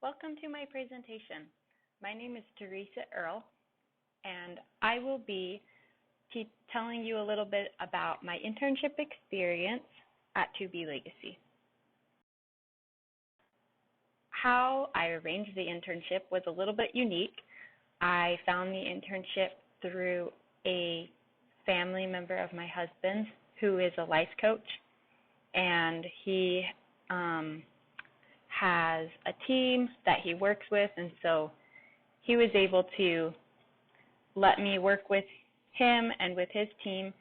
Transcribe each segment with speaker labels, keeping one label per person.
Speaker 1: Welcome to my presentation. My name is Teresa Earle, and I will be telling you a little bit about my internship experience at 2B Legacy. How I arranged the internship was a little bit unique. I found the internship through a family member of my husband's who is a life coach, and he has a team that he works with, and so he was able to let me work with him and with his team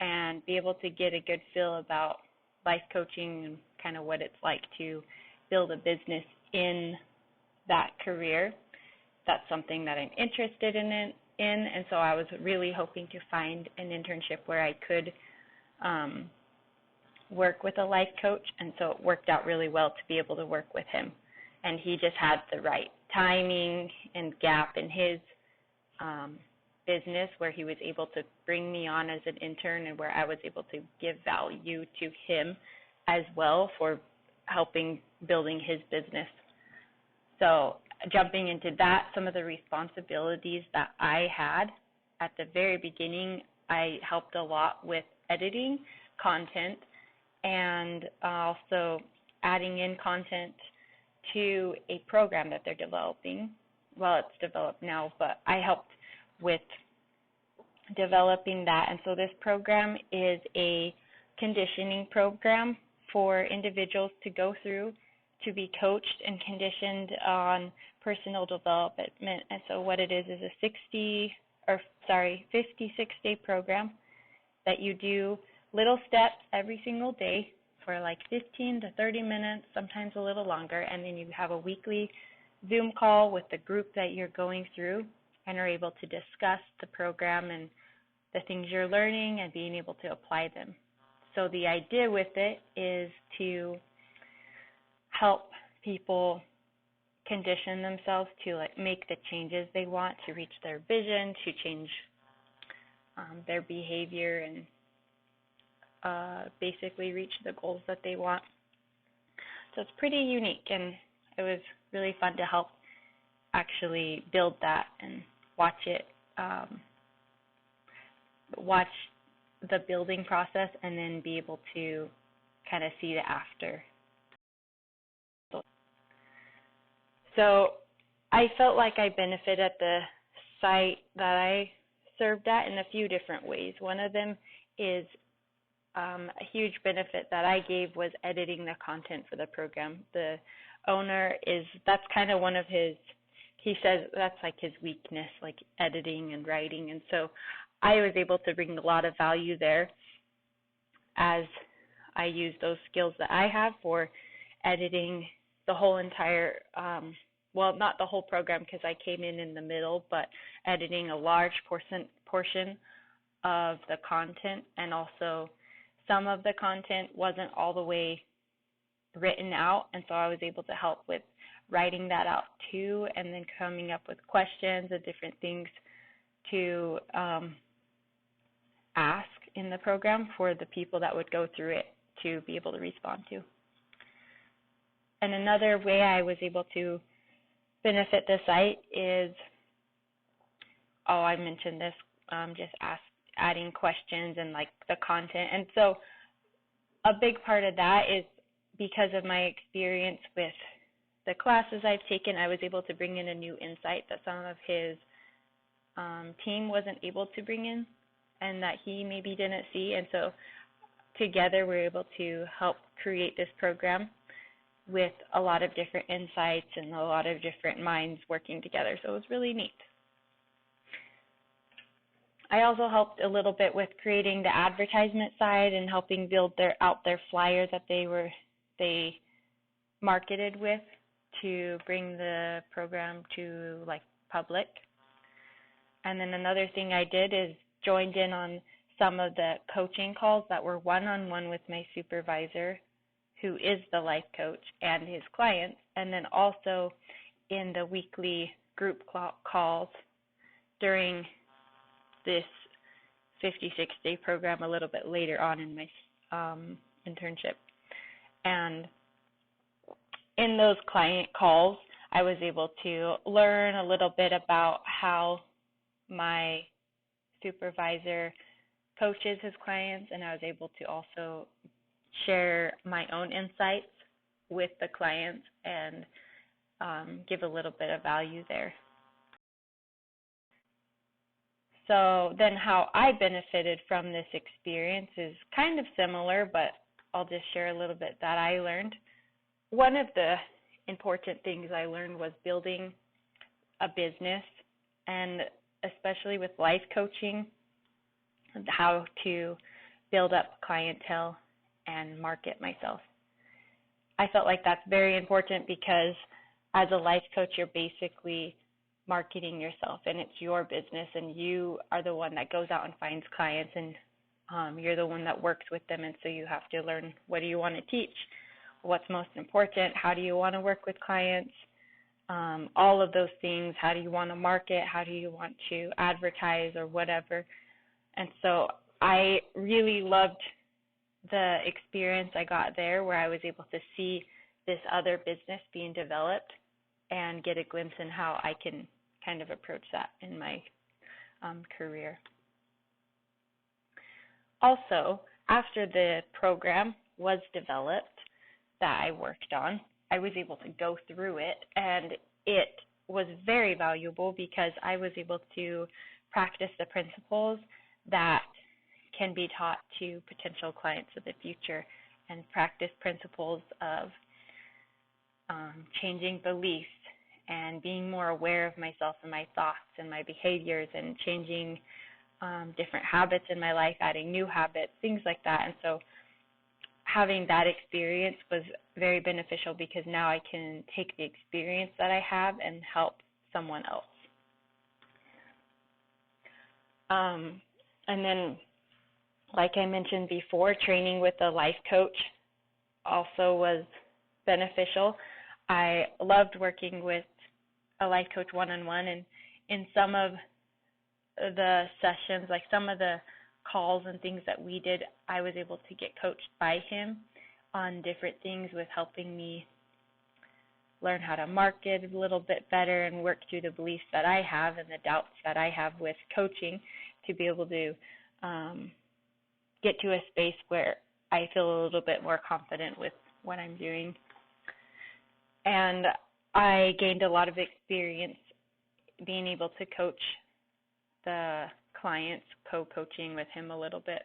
Speaker 1: and be able to get a good feel about life coaching and kind of what it's like to build a business in that career. That's something that I'm interested in, and so I was really hoping to find an internship where I could work with a life coach, and so it worked out really well to be able to work with him. And he just had the right timing and gap in his business where he was able to bring me on as an intern and where I was able to give value to him as well for helping building his business. So jumping into that, some of the responsibilities that I had at the very beginning, I helped a lot with editing content and also adding in content to a program that they're developing. Well, it's developed now, but I helped with developing that. And so this program is a conditioning program for individuals to go through to be coached and conditioned on personal development. And so what it is a 56-day program that you do little steps every single day for like 15 to 30 minutes, sometimes a little longer, and then you have a weekly Zoom call with the group that you're going through and are able to discuss the program and the things you're learning and being able to apply them. So the idea with it is to help people condition themselves to make the changes they want to reach their vision, to change their behavior, and basically reach the goals that they want. So it's pretty unique, and it was really fun to help actually build that and watch the building process and then be able to kind of see the after. So I felt like I benefited at the site that I served at in a few different ways. One of them is a huge benefit that I gave was editing the content for the program. The owner that's kind of one of his, he says that's like his weakness, like editing and writing. And so I was able to bring a lot of value there as I use those skills that I have for editing the whole entire, well, not the whole program because I came in the middle, but editing a large portion of the content, and also some of the content wasn't all the way written out, and so I was able to help with writing that out too, and then coming up with questions and different things to ask in the program for the people that would go through it to be able to respond to. And another way I was able to benefit the site is, I mentioned this, just adding questions and like the content. And so a big part of that is because of my experience with the classes I've taken, I was able to bring in a new insight that some of his team wasn't able to bring in and that he maybe didn't see. And so together we're able to help create this program with a lot of different insights and a lot of different minds working together. So it was really neat. I also helped a little bit with creating the advertisement side and helping build out their flyer that they marketed with to bring the program to public. And then another thing I did is joined in on some of the coaching calls that were one-on-one with my supervisor, who is the life coach, and his clients, and then also in the weekly group calls during this 56-day program a little bit later on in my internship. And in those client calls, I was able to learn a little bit about how my supervisor coaches his clients, and I was able to also share my own insights with the clients and give a little bit of value there. So then how I benefited from this experience is kind of similar, but I'll just share a little bit that I learned. One of the important things I learned was building a business, and especially with life coaching, how to build up clientele and market myself. I felt like that's very important because as a life coach, you're basically marketing yourself, and it's your business, and you are the one that goes out and finds clients, and you're the one that works with them, and so you have to learn, what do you want to teach, what's most important, how do you want to work with clients, all of those things, how do you want to market, how do you want to advertise or whatever. And so I really loved the experience I got there, where I was able to see this other business being developed and get a glimpse in how I can kind of approach that in my career. Also, after the program was developed that I worked on, I was able to go through it, and it was very valuable because I was able to practice the principles that can be taught to potential clients of the future, and practice principles of changing beliefs and being more aware of myself and my thoughts and my behaviors, and changing different habits in my life, adding new habits, things like that. And so having that experience was very beneficial because now I can take the experience that I have and help someone else. And then, like I mentioned before, training with a life coach also was beneficial. I loved working with a life coach one-on-one, and in some of the sessions, like some of the calls and things that we did, I was able to get coached by him on different things, with helping me learn how to market a little bit better and work through the beliefs that I have and the doubts that I have with coaching, to be able to get to a space where I feel a little bit more confident with what I'm doing. And I gained a lot of experience being able to coach the clients, co-coaching with him a little bit.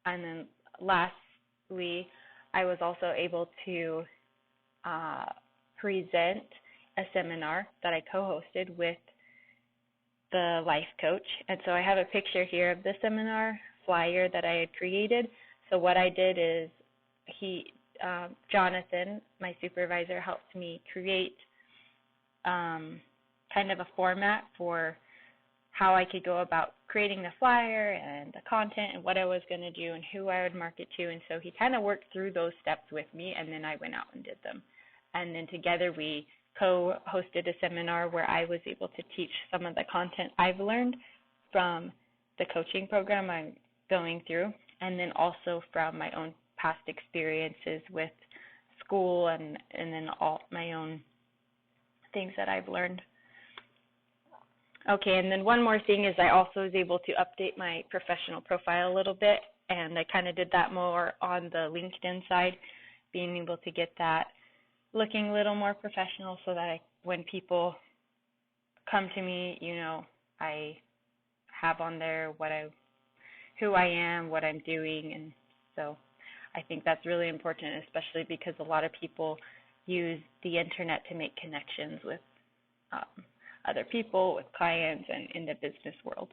Speaker 1: And then lastly, I was also able to present a seminar that I co-hosted with the life coach. And so I have a picture here of the seminar flyer that I had created. So what I did is Jonathan, my supervisor, helped me create kind of a format for how I could go about creating the flyer and the content and what I was going to do and who I would market to. And so he kind of worked through those steps with me, and then I went out and did them. And then together we co-hosted a seminar where I was able to teach some of the content I've learned from the coaching program I'm going through, and then also from my own past experiences with school and then all my own things that I've learned. Okay, and then one more thing is I also was able to update my professional profile a little bit, and I kind of did that more on the LinkedIn side, being able to get that looking a little more professional, so that when people come to me, you know, I have on there who I am, what I'm doing, and so I think that's really important, especially because a lot of people use the internet to make connections with other people, with clients, and in the business world.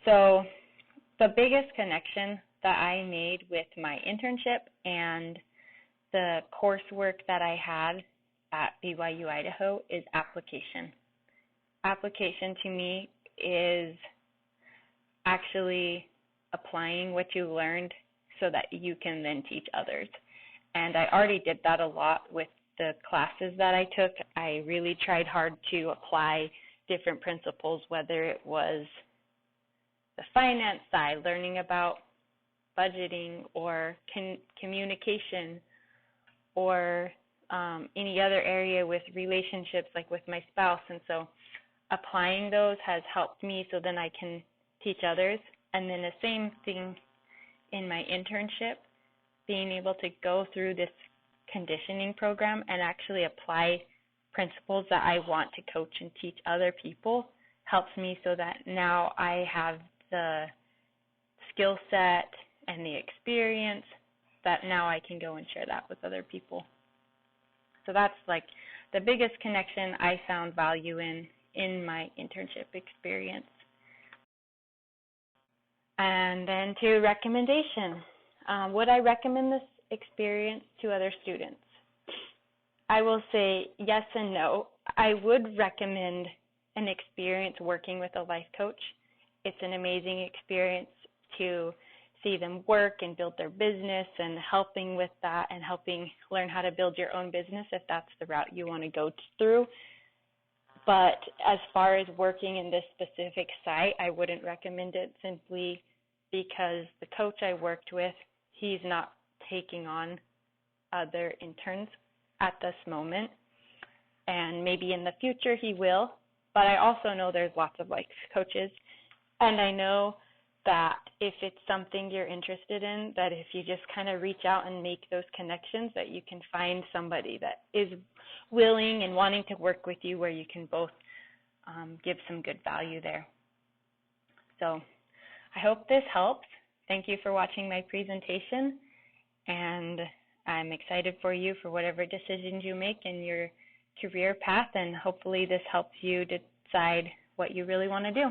Speaker 1: So the biggest connection that I made with my internship and the coursework that I had at BYU-Idaho is application. Application to me is actually applying what you learned so that you can then teach others. And I already did that a lot with the classes that I took. I really tried hard to apply different principles, whether it was the finance side, learning about budgeting or communication or any other area with relationships, like with my spouse. And so applying those has helped me so then I can teach others. And then the same thing in my internship, being able to go through this conditioning program and actually apply principles that I want to coach and teach other people helps me so that now I have the skill set and the experience that now I can go and share that with other people. So that's like the biggest connection I found value in my internship experience. And then to recommendation. Would I recommend this experience to other students? I will say yes and no. I would recommend an experience working with a life coach. It's an amazing experience to see them work and build their business, and helping with that and helping learn how to build your own business if that's the route you want to go through. But as far as working in this specific site, I wouldn't recommend it, simply because the coach I worked with, he's not taking on other interns at this moment, and maybe in the future he will. But I also know there's lots of life coaches, and I know that if it's something you're interested in, that if you just kind of reach out and make those connections, that you can find somebody that is willing and wanting to work with you, where you can both give some good value there. So I hope this helps. Thank you for watching my presentation, and I'm excited for you for whatever decisions you make in your career path, and hopefully this helps you decide what you really want to do.